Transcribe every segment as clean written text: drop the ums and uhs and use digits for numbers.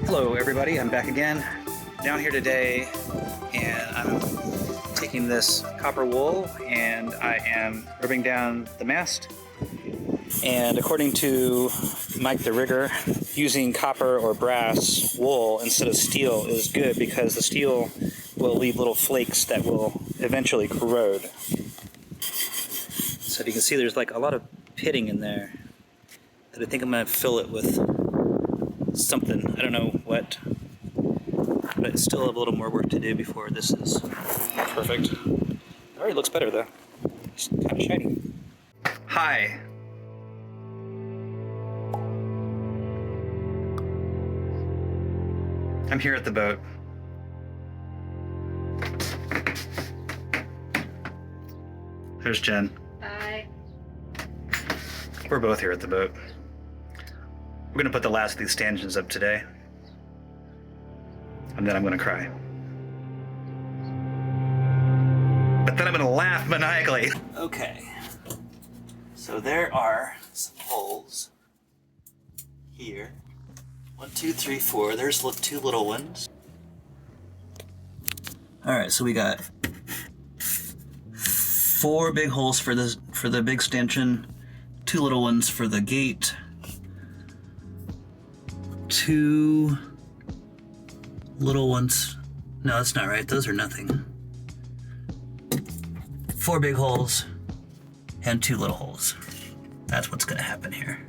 Hello everybody, I'm back again. Down here today, and I'm taking this copper wool and I am rubbing down the mast. And according to Mike the rigger, using copper or brass wool instead of steel is good because the steel will leave little flakes that will eventually corrode. So if you can see, there's like a lot of pitting in there that I think I'm going to fill it with something, I don't know what, but I still have a little more work to do before this is perfect. It already looks better though. It's kind of shiny. Hi. I'm here at the boat. There's Jen. Hi. We're both here at the boat. We're gonna put the last of these stanchions up today. And then I'm gonna cry. But then I'm gonna laugh maniacally. Okay. So there are some holes here. 1, 2, 3, 4. There's two little ones. Alright, so we got 4 big holes for the big stanchion, 2 little ones for the gate, 2 little ones. No, that's not right. Those are nothing. 4 big holes and 2 little holes. That's what's gonna happen here.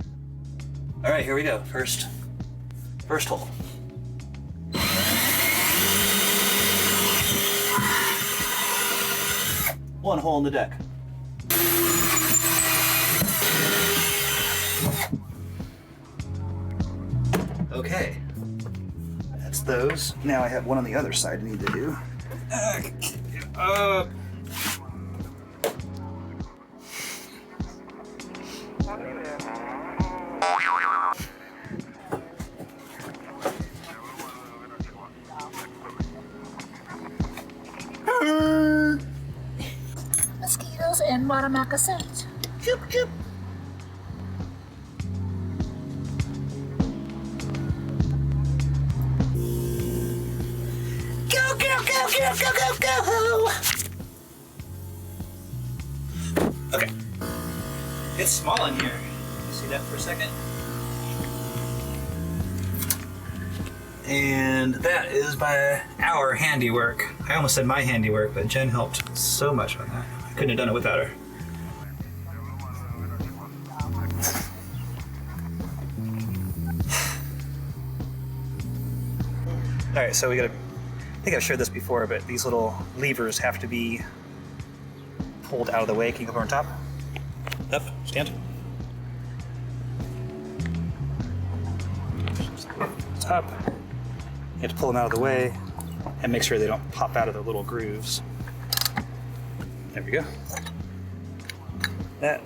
All right, here we go. First hole. One hole in the deck. Okay, that's those. Now I have one on the other side I need to do. Mosquitoes and Watamaka. Choop, choop. Go, go, go, go, go, go, go! Okay. It's small in here. You see that for a second? And that is by our handiwork. I almost said my handiwork, but Jen helped so much on that. I couldn't have done it without her. All right, so we gotta, I think I've shared this before, but these little levers have to be pulled out of the way. Can you come over on top? Up, stand. Up. You have to pull them out of the way and make sure they don't pop out of the little grooves. There we go. That.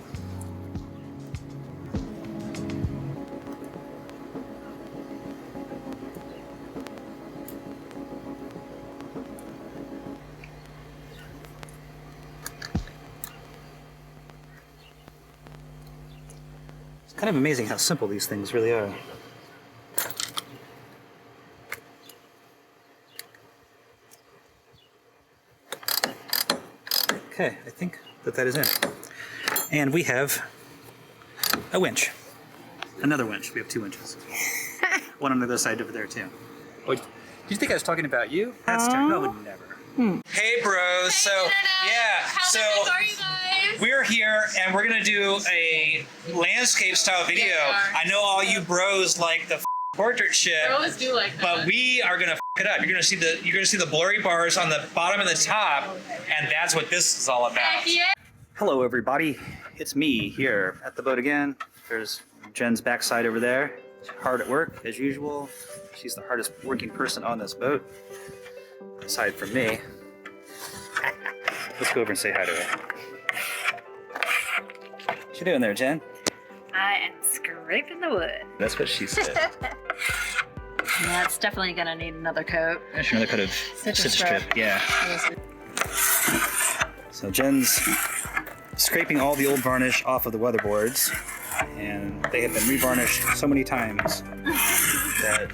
It's kind of amazing how simple these things really are. Okay, I think that is in. And we have a winch. Another winch. We have 2 winches. One on the other side over there too. Oh, did you think I was talking about you? That's no, would never. Hey bros, so yeah, so How are you guys? we're here and we're gonna do a landscape style video. Yeah. I know all you bros like the portrait shit. Bros do like that. But we are gonna it up. You're gonna see the blurry bars on the bottom and the top, and that's what this is all about. Heck yeah. Hello everybody, it's me here at the boat again. There's Jen's backside over there. She's hard at work as usual. She's the hardest working person on this boat, aside from me. Let's go over and say hi to her. What you doing there, Jen? I am scraping the wood. That's what she said. Yeah, it's definitely gonna need another coat. Actually, another coat of Citrus citrus strip. Yeah. So Jen's scraping all the old varnish off of the weatherboards, and they have been revarnished so many times that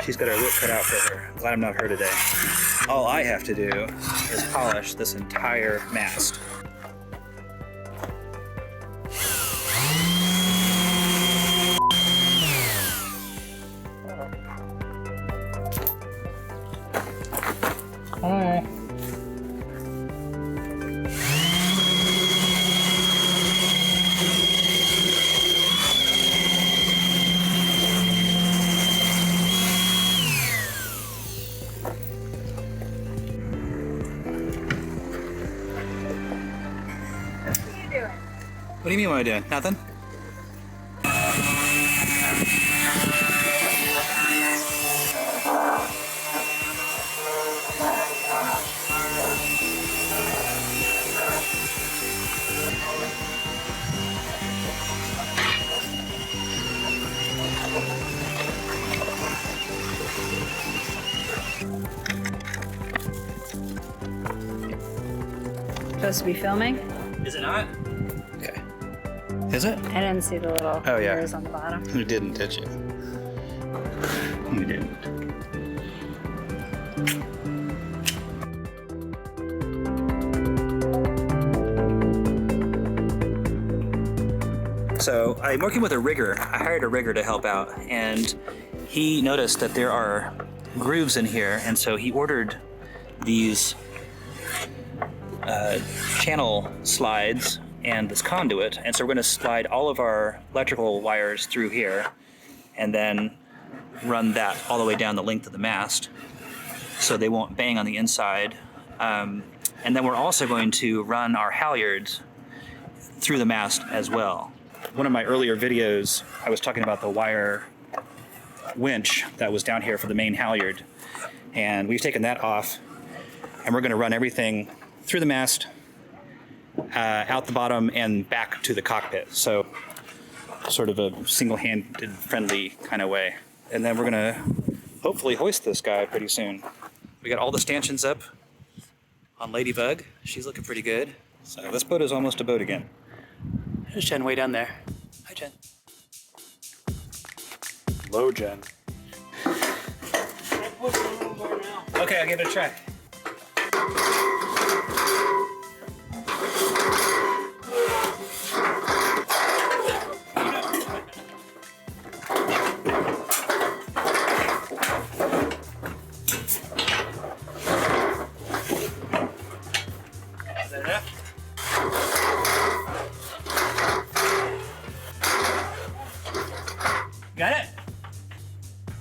she's got her work cut out for her. Glad I'm not her today. All I have to do is polish this entire mast. Hi. What do you mean what am I doing? Nothing? Supposed to be filming? Is it not? Okay. Is it? I didn't see the little Oh, yeah. ears on the bottom. You didn't, did you? You didn't. So I'm working with a rigger. I hired a rigger to help out, and he noticed that there are grooves in here, and so he ordered these channel slides and this conduit, and so we're going to slide all of our electrical wires through here and then run that all the way down the length of the mast so they won't bang on the inside. And then we're also going to run our halyards through the mast as well. One of my earlier videos, I was talking about the wire winch that was down here for the main halyard, and we've taken that off, and we're going to run everything through the mast, out the bottom, and back to the cockpit. So sort of a single-handed friendly kind of way. And then we're going to hopefully hoist this guy pretty soon. We got all the stanchions up on Ladybug. She's looking pretty good. So this boat is almost a boat again. There's Jen way down there. Hi, Jen. Hello, Jen. Okay, I'll give it a try. Is that enough? Got it?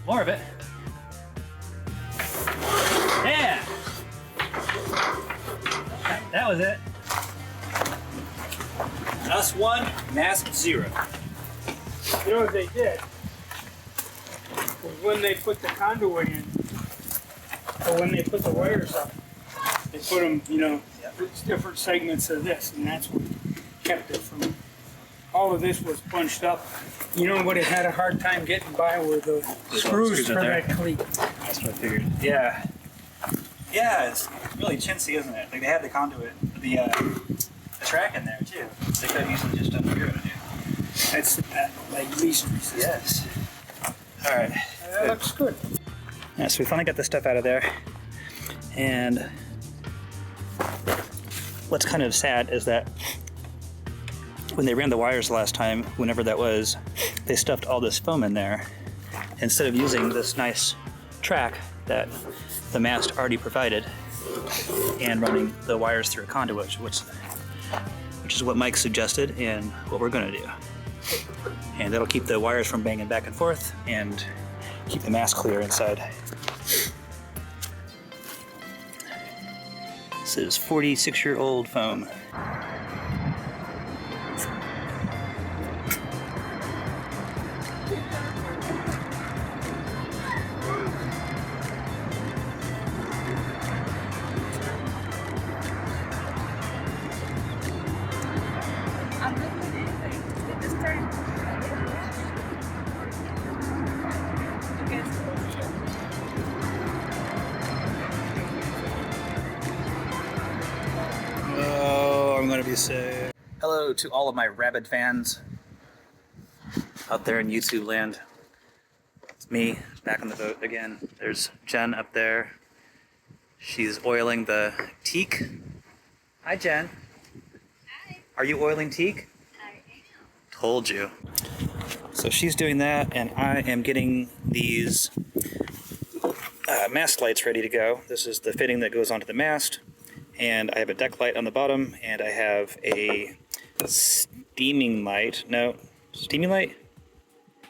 More of it. Yeah! That was it. Us one, mast zero. You know what they did? Was when they put the conduit in, or when they put the wires up, they put them, you know, different segments of this, and that's what kept it from. All of this was bunched up. You know what it had a hard time getting by were the screws for that cleat. That's what I figured. Yeah. Yeah, it's really chintzy, isn't it? Like they had the conduit, the track in there too. They could have easily just done what you're gonna do. That's like least resistance. Yes. All right. That looks good. Yeah, so we finally got this stuff out of there, and what's kind of sad is that when they ran the wires last time, whenever that was, they stuffed all this foam in there instead of using this nice track that the mast already provided and running the wires through a conduit, which is what Mike suggested and what we're going to do. And that'll keep the wires from banging back and forth and keep the mast clear inside. This is 46-year-old foam. Oh, I'm gonna be sick. Hello to all of my rabid fans out there in YouTube land. It's me, back on the boat again. There's Jenn up there. She's oiling the teak. Hi, Jenn. Hi. Are you oiling teak? I am. Told you. So she's doing that, and I am getting these mast lights ready to go. This is the fitting that goes onto the mast, and I have a deck light on the bottom, and I have a steaming light. No, steaming light?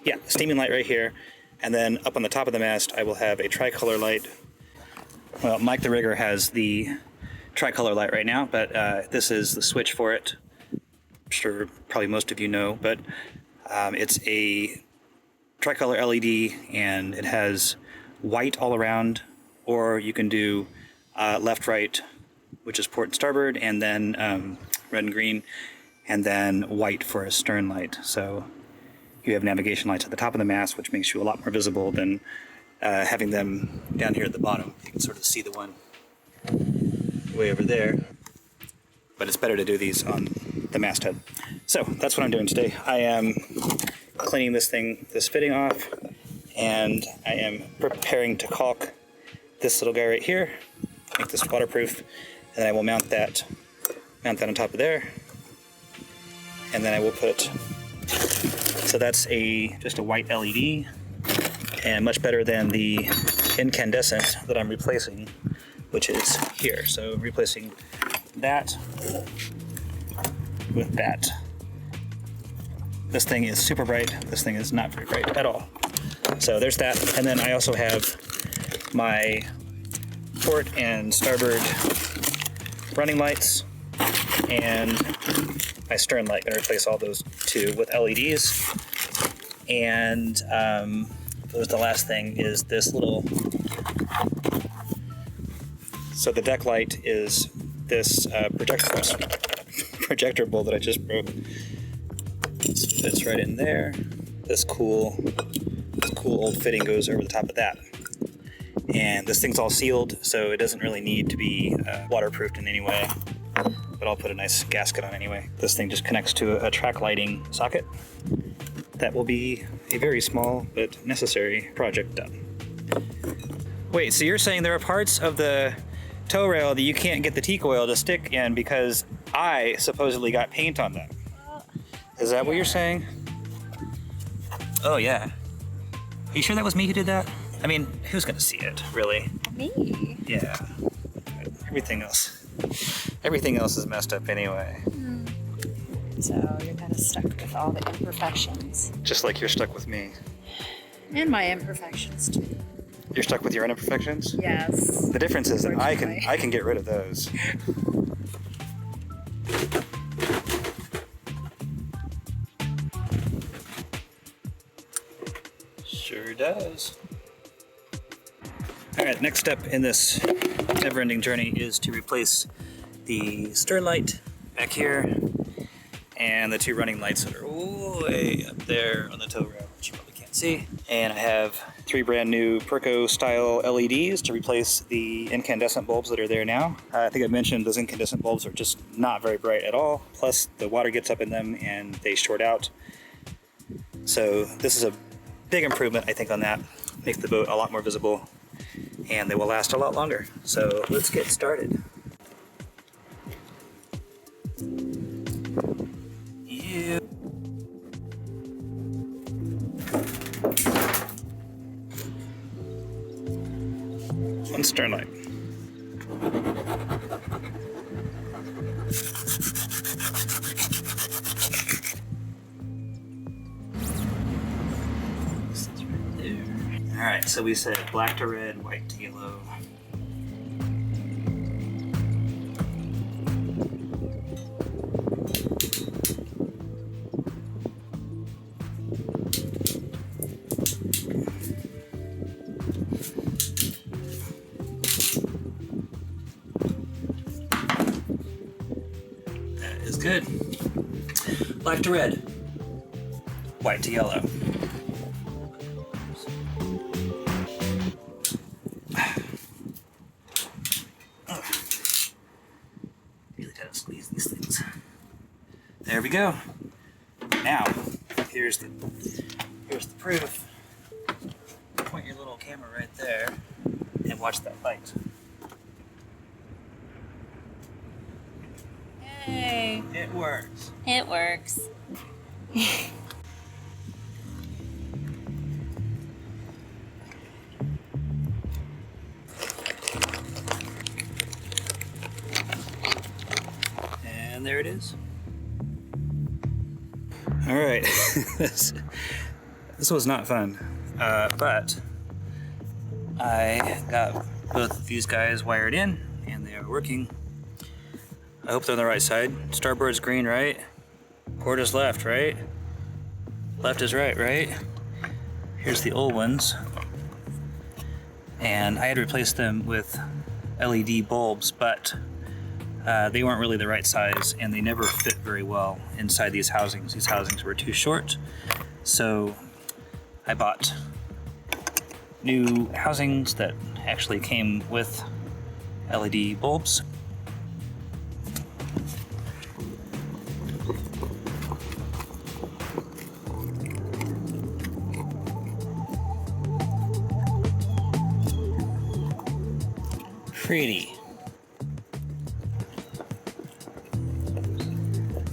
Yeah, steaming light right here. And then up on the top of the mast, I will have a tricolor light. Well, Mike the rigger has the tricolor light right now, but this is the switch for it. I'm sure probably most of you know, but it's a tricolor LED, and it has white all around, or you can do left, right, which is port and starboard, and then red and green, and then white for a stern light. So you have navigation lights at the top of the mast, which makes you a lot more visible than having them down here at the bottom. You can sort of see the one way over there, but it's better to do these on the masthead. So that's what I'm doing today. I am cleaning this fitting off, and I am preparing to caulk this little guy right here, make this waterproof, and then I will mount that on top of there, and then I will put, so that's just a white LED, and much better than the incandescent that I'm replacing, which is here. So replacing that with that. This thing is super bright. This thing is not very bright at all. So there's that. And then I also have my port and starboard running lights and my stern light. I'm gonna replace all those two with LEDs. And the last thing is this little, so the deck light is this projector bowl that I just broke. This fits right in there. This cool old fitting goes over the top of that. And this thing's all sealed, so it doesn't really need to be waterproofed in any way, but I'll put a nice gasket on anyway. This thing just connects to a track lighting socket. That will be a very small but necessary project done. Wait, so you're saying there are parts of the tow rail that you can't get the teak oil to stick in because I supposedly got paint on them? Is that what you're saying? Oh yeah. Are you sure that was me who did that? I mean, who's gonna see it, really? Me? Yeah. Everything else is messed up anyway. So you're kind of stuck with all the imperfections. Just like you're stuck with me. And my imperfections too. You're stuck with your own imperfections? Yes. The difference is that I Unfortunately. can get rid of those. Sure does. All right, next step in this never-ending journey is to replace the stern light back here and the two running lights that are way up there on the tow rail, which you probably can't see. And I have 3 brand new Perco style LEDs to replace the incandescent bulbs that are there now. I think I mentioned those incandescent bulbs are just not very bright at all. Plus the water gets up in them and they short out. So this is a big improvement, I think, on that. Makes the boat a lot more visible, and they will last a lot longer. So let's get started. Yeah. One stern light. All right, so we said black to red, white to yellow. That is good. Black to red, white to yellow. Really gotta squeeze these things. There we go. Now, here's the proof. Point your little camera right there and watch that light. Yay! It works. It works. And there it is. All right, this was not fun, but I got both of these guys wired in and they are working. I hope they're on the right side. Starboard's green, right? Port is left, right? Left is right, right? Here's the old ones. And I had replaced them with LED bulbs, but they weren't really the right size and they never fit very well inside these housings. These housings were too short. So I bought new housings that actually came with LED bulbs. Pretty.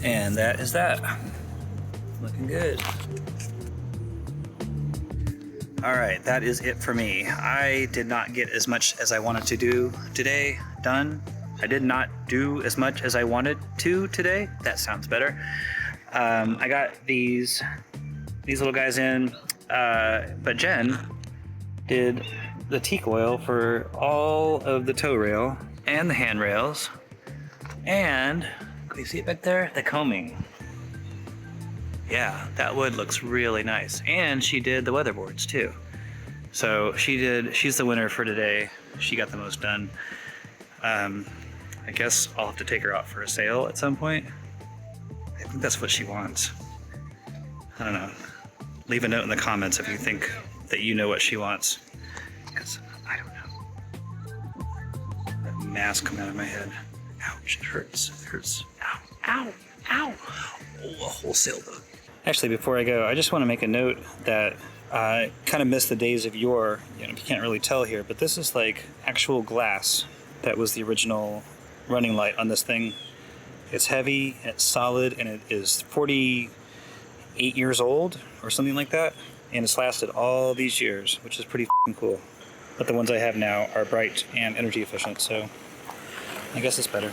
And that is that. Looking good. All right, that is it for me. I did not get as much as I wanted to do today done. I did not do as much as I wanted to today. That sounds better. I got these little guys in, but Jen did the teak oil for all of the tow rail and the handrails, and can you see it back there? The combing. Yeah, that wood looks really nice. And she did the weatherboards too. So she's the winner for today. She got the most done. I guess I'll have to take her out for a sail at some point. I think that's what she wants. I don't know. Leave a note in the comments if you think that you know what she wants. Because I don't know. That mask coming out of my head. Ouch, it hurts. It hurts. Ow, ow, ow. Oh, a whole sailboat. Actually, before I go, I just want to make a note that I kind of miss the days of yore. You can't really tell here, but this is like actual glass. That was the original running light on this thing. It's heavy, it's solid, and it is 48 years old or something like that. And it's lasted all these years, which is pretty f***ing cool. But the ones I have now are bright and energy efficient, so I guess it's better.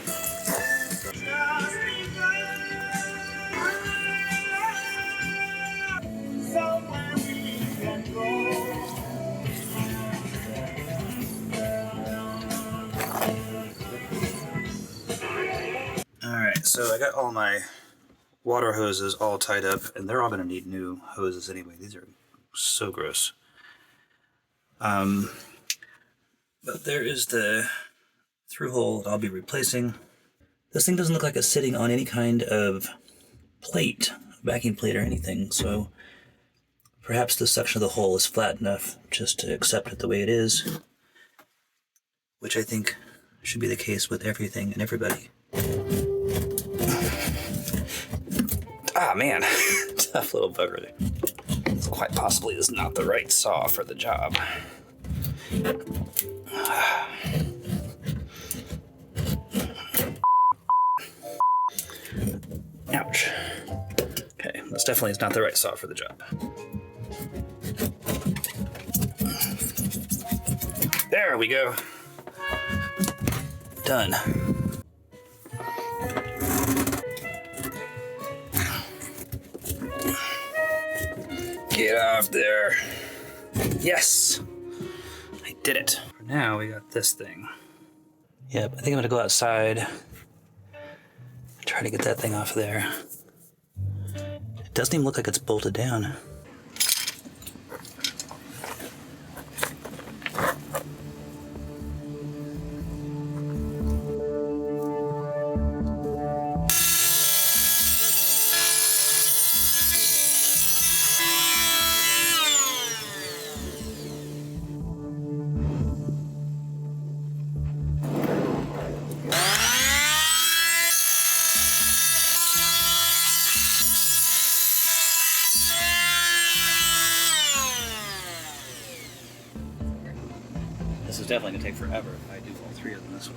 Alright, so I got all my water hoses all tied up, and they're all going to need new hoses anyway. These are so gross. But there is the through hole that I'll be replacing. This thing doesn't look like it's sitting on any kind of plate, backing plate or anything, so perhaps this section of the hole is flat enough just to accept it the way it is, which I think should be the case with everything and everybody. Ah, man, tough little bugger. Quite possibly is not the right saw for the job. Ouch. Okay, this definitely is not the right saw for the job. There we go. Done. Get off there. Yes. I did it. For now, we got this thing. Yep, I think I'm gonna go outside. Try to get that thing off of there. It doesn't even look like it's bolted down. definitely gonna take forever if I do all three of them this way.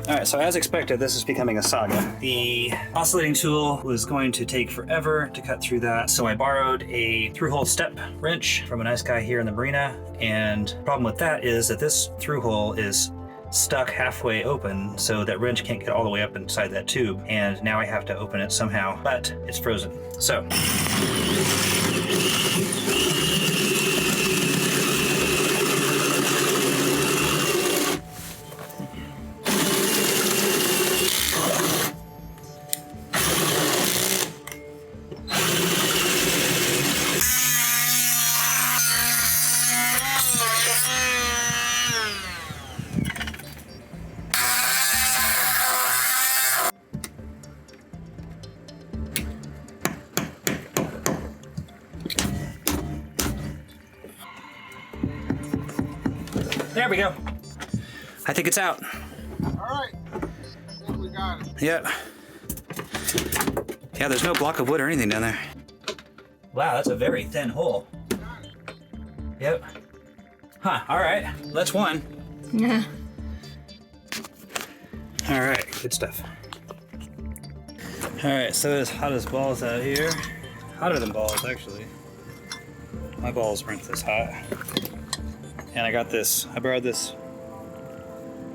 Alright, so as expected, this is becoming a saga. The oscillating tool was going to take forever to cut through that, so I borrowed a through-hole step wrench from a nice guy here in the marina, and the problem with that is that this through-hole is stuck halfway open, so that wrench can't get all the way up inside that tube, and now I have to open it somehow, but it's frozen. So there we go. I think it's out. All right. I think we got it. Yep. Yeah, there's no block of wood or anything down there. Wow, that's a very thin hole. Yep. Huh, all right. That's one. Yeah. All right, good stuff. All right, so it's hot as balls out here. Hotter than balls, actually. My balls aren't this hot. And I borrowed this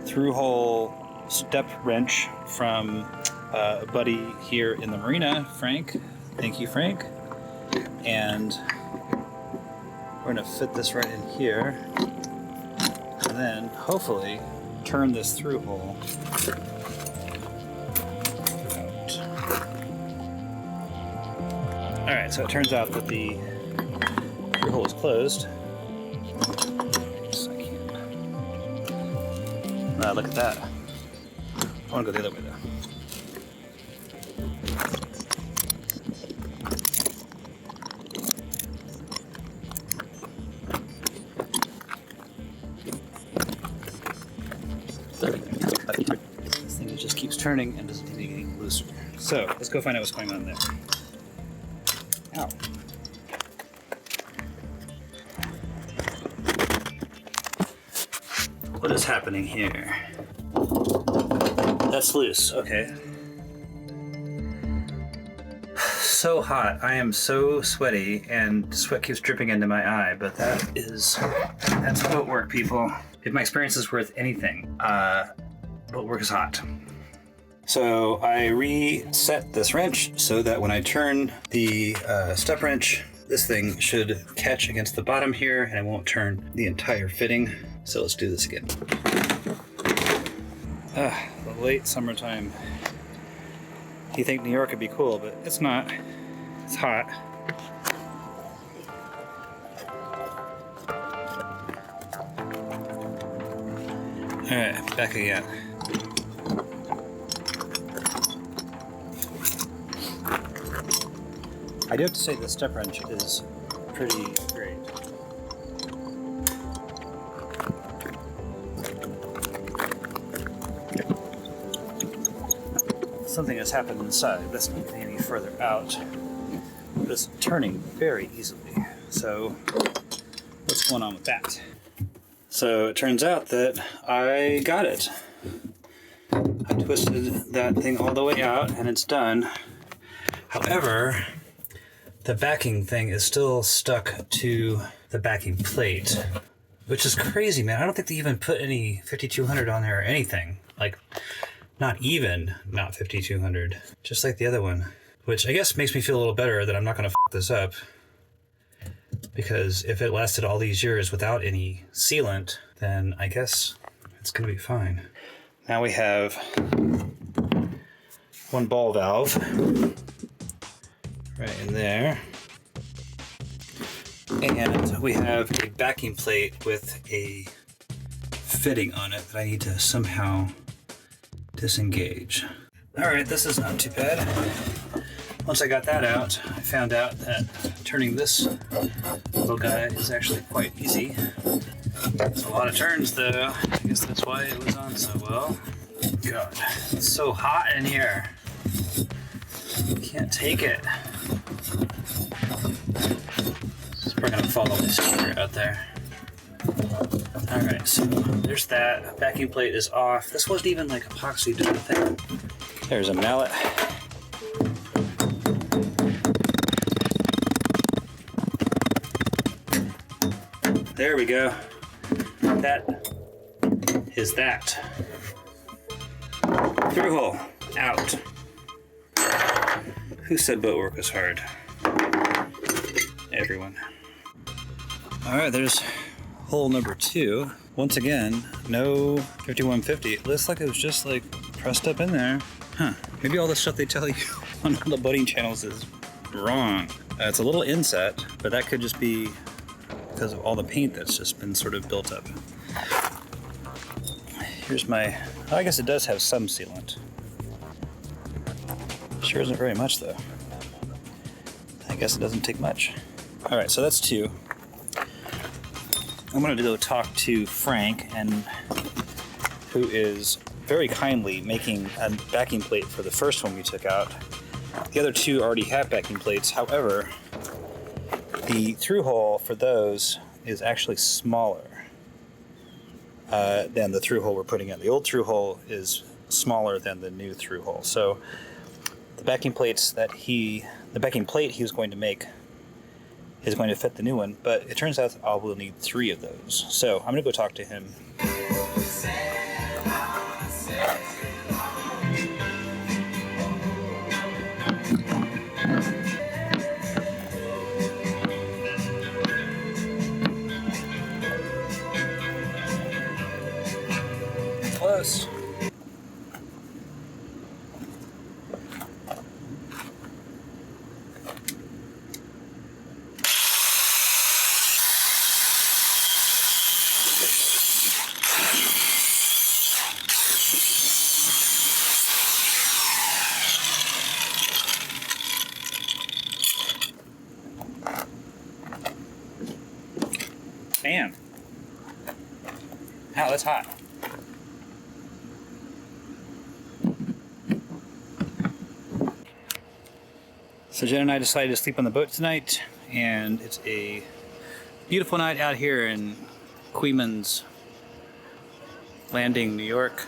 through-hole step wrench from a buddy here in the marina, Frank. Thank you, Frank. And we're gonna fit this right in here. And then, hopefully, turn this through-hole out. All right, so it turns out that the through-hole is closed. Look at that. I want to go the other way though. This thing just keeps turning and doesn't seem to be getting looser. So let's go find out what's going on there. Ow. What is happening here? That's loose, okay. So hot, I am so sweaty and sweat keeps dripping into my eye, but that's boat work, people. If my experience is worth anything, boat work is hot. So I reset this wrench so that when I turn the step wrench, this thing should catch against the bottom here and it won't turn the entire fitting. So let's do this again. The late summertime. You think New York would be cool, but it's not. It's hot. All right, back again. I do have to say the step wrench is pretty great. Something has happened inside. That's not getting any further out. But it's turning very easily. So what's going on with that? So it turns out that I got it. I twisted that thing all the way out and it's done. However, the backing thing is still stuck to the backing plate, which is crazy, man. I don't think they even put any 5200 on there or anything. Like, not 5200, just like the other one, which I guess makes me feel a little better that I'm not gonna f this up, because if it lasted all these years without any sealant, then I guess it's gonna be fine. Now we have one ball valve right in there. And we have a backing plate with a fitting on it that I need to somehow disengage. All right, this is not too bad. Once I got that out, I found out that turning this little guy is actually quite easy. It's a lot of turns though. I guess that's why it was on so well. God, it's so hot in here. Can't take it. It's probably gonna fall off the speaker out there. All right, so there's that. Backing plate is off. This wasn't even like epoxy to the thing. There's a mallet. There we go. That is that. Through hole out. Who said boat work is hard? Everyone. All right, there's hole number 2. Once again, no 5150. It looks like it was just like pressed up in there. Huh. Maybe all the stuff they tell you on all the boating channels is wrong. It's a little inset, but that could just be because of all the paint that's just been sort of built up. Here's my, oh, I guess it does have some sealant. Sure isn't very much though. I guess it doesn't take much. All right, so that's 2. I'm gonna go talk to Frank, and who is very kindly making a backing plate for the first one we took out. The other 2 already have backing plates. However, the through hole for those is actually smaller than the through hole we're putting in. The old through hole is smaller than the new through hole. So the backing plates that the backing plate he was going to make is going to fit the new one, but it turns out I will need 3 of those. So I'm gonna go talk to him. Close. Man. Ow, that's hot. So Jen and I decided to sleep on the boat tonight, and it's a beautiful night out here in Queens Landing, New York.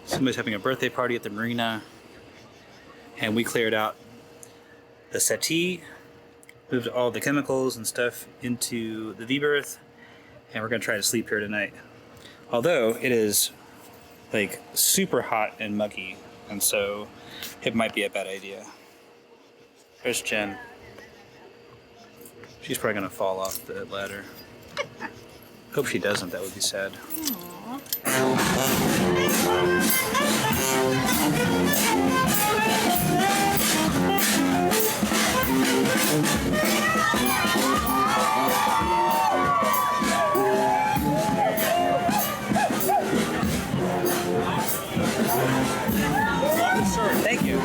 Somebody's having a birthday party at the marina, and we cleared out the settee, moved all the chemicals and stuff into the V-berth, and we're gonna try to sleep here tonight. Although it is like super hot and muggy, and so it might be a bad idea. There's Jen. She's probably gonna fall off the ladder. Hope she doesn't, that would be sad. Thank you.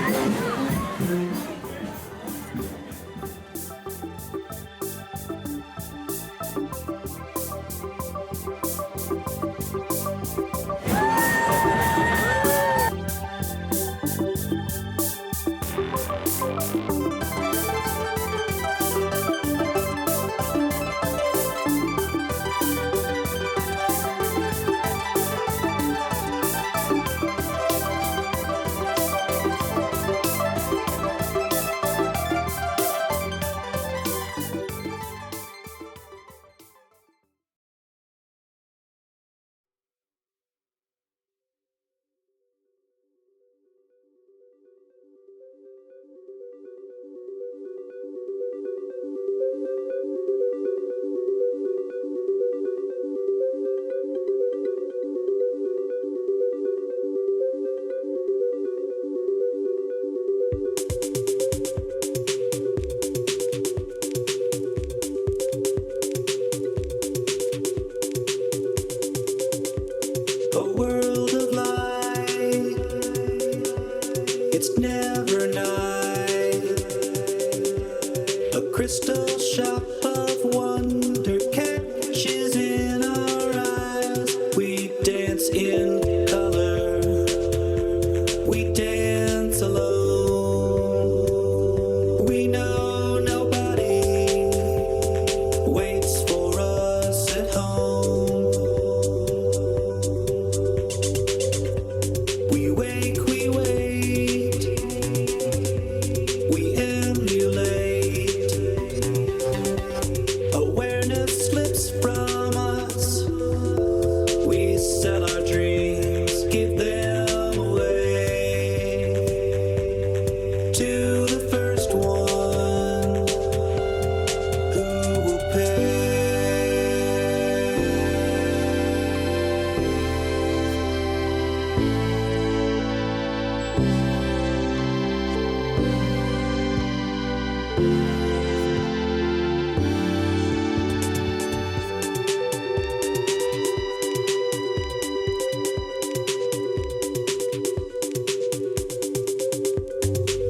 Bristol shop of wonder catches in our eyes. We dance in color, we dance alone. We know nobody waits for us at home. We wake, we wait, we emulate. Awareness slips from us. We sell our dreams, give them away to the first one who will pay.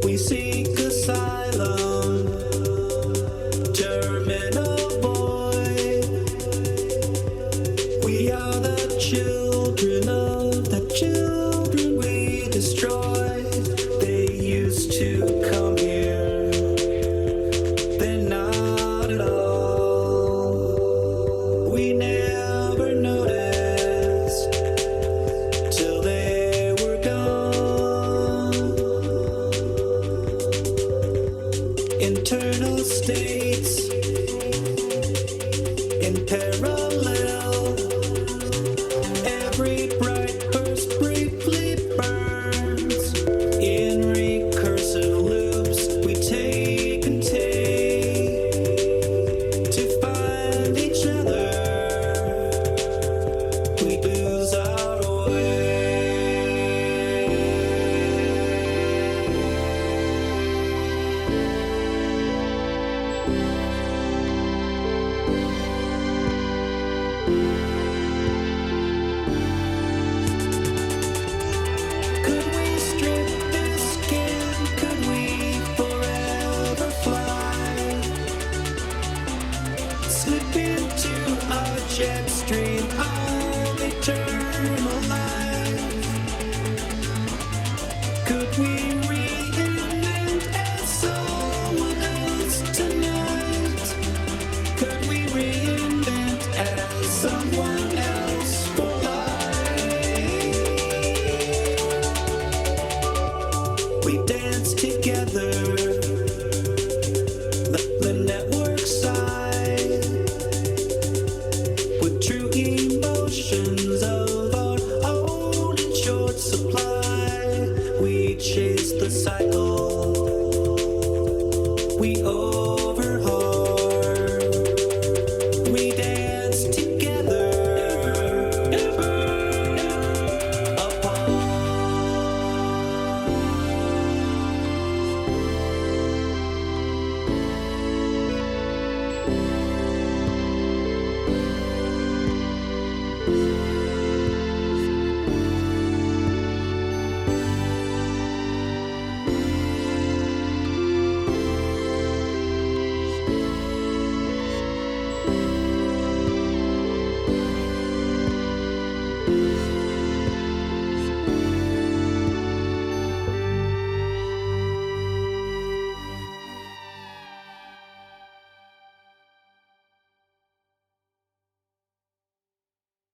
We seek asylum, terminal void. We are the children of the children we destroyed. They used to come here, then not at all. We never noticed till they were gone. Internal states in parallel. Every bright burst briefly burns. In recursive loops we take and take to find each other. We lose our way. Could we strip this skin? Could we forever fly? Slip into a jet stream of eternal life. Could we reinvent as someone else tonight? Could we reinvent as someone else for life? We dance together, the network side, with true emotions of our own in short supply. We chase the cycle, we